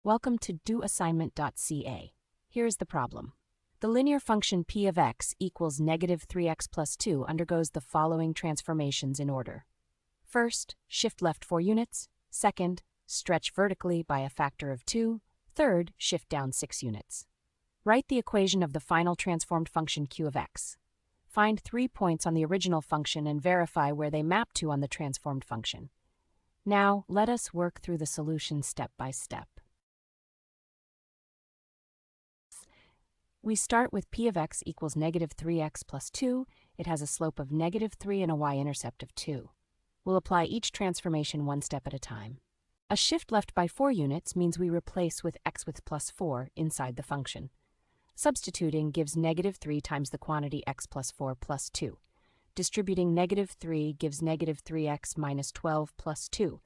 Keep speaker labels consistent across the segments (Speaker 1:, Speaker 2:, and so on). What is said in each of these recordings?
Speaker 1: Welcome to doassignment-ca. Here is the problem. The linear function p of x equals negative 3x plus 2 undergoes the following transformations in order. First, shift left 4 units. Second, stretch vertically by a factor of 2. Third, shift down 6 units. Write the equation of the final transformed function q of x. Find 3 points on the original function and verify where they map to on the transformed function. Now, let us work through the solution step by step. We start with p of x equals negative 3x plus 2. It has a slope of negative 3 and a y-intercept of 2. We'll apply each transformation one step at a time. A shift left by 4 units means we replace with x with plus 4 inside the function. Substituting gives negative 3 times the quantity x plus 4 plus 2. Distributing negative 3 gives negative 3x minus 12 plus 2,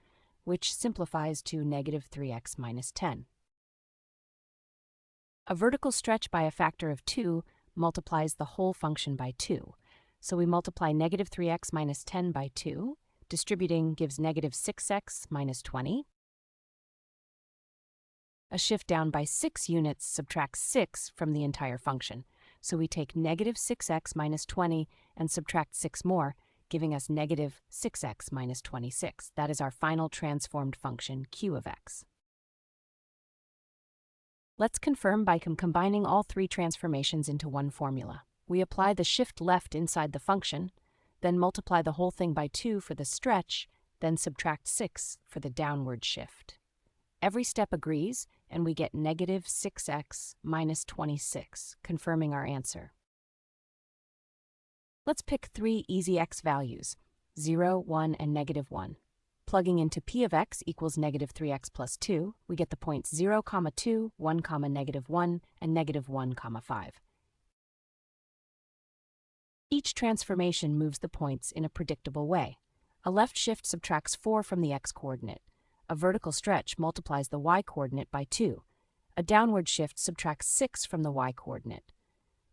Speaker 1: which simplifies to negative 3x minus 10. A vertical stretch by a factor of 2 multiplies the whole function by 2. So we multiply negative 3x minus 10 by 2. Distributing gives negative 6x minus 20. A shift down by 6 units subtracts 6 from the entire function. So we take negative 6x minus 20 and subtract 6 more, giving us negative 6x minus 26. That is our final transformed function q of x. Let's confirm by combining all 3 transformations into one formula. We apply the shift left inside the function, then multiply the whole thing by 2 for the stretch, then subtract 6 for the downward shift. Every step agrees, and we get negative 6x minus 26, confirming our answer. Let's pick 3 easy x values, 0, 1, and negative 1. Plugging into p of x equals negative 3x plus 2, we get the points 0, 2, 1, negative 1, and negative 1, 5. Each transformation moves the points in a predictable way. A left shift subtracts 4 from the x-coordinate. A vertical stretch multiplies the y-coordinate by 2. A downward shift subtracts 6 from the y-coordinate.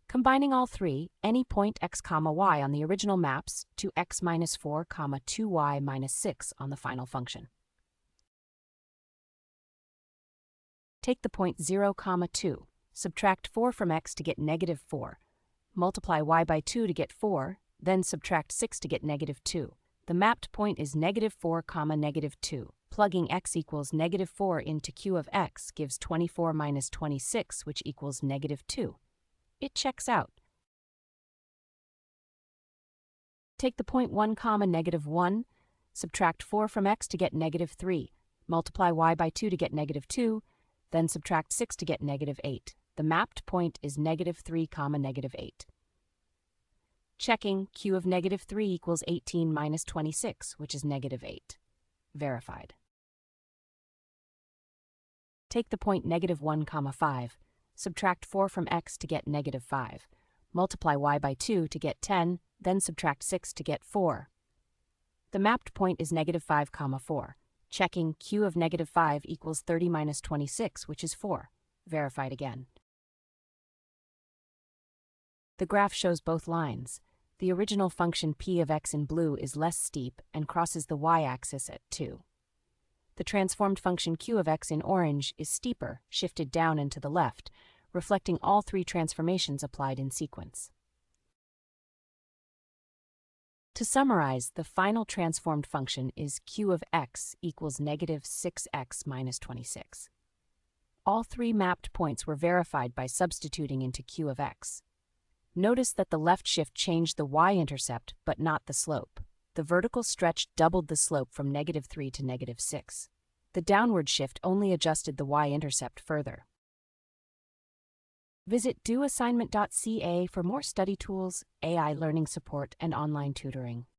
Speaker 1: Combining all 3, any point x, y on the original maps to x minus 4, 2y minus 6 on the final function. Take the point 0, 2. Subtract 4 from x to get negative 4. Multiply y by 2 to get 4, then subtract 6 to get negative 2. The mapped point is negative 4, negative 2. Plugging x equals negative 4 into q of x gives 24 minus 26, which equals negative 2. It checks out. Take the point 1, negative 1, subtract 4 from x to get negative 3, multiply y by 2 to get negative 2, then subtract 6 to get negative 8. The mapped point is negative 3, negative 8. Checking, q of negative 3 equals 18 minus 26, which is negative 8. Verified. Take the point negative 1, 5. Subtract 4 from x to get negative 5. Multiply y by 2 to get 10, then subtract 6 to get 4. The mapped point is negative 5, 4. Checking, q of negative 5 equals 30 minus 26, which is 4. Verified again. The graph shows both lines. The original function p of x in blue is less steep and crosses the y-axis at 2. The transformed function q of x in orange is steeper, shifted down and to the left, reflecting all 3 transformations applied in sequence. To summarize, the final transformed function is q of x equals negative 6x minus 26. All 3 mapped points were verified by substituting into q of x. Notice that the left shift changed the y-intercept, but not the slope. The vertical stretch doubled the slope from negative 3 to negative 6. The downward shift only adjusted the y-intercept further. Visit doassignment.ca for more study tools, AI learning support, and online tutoring.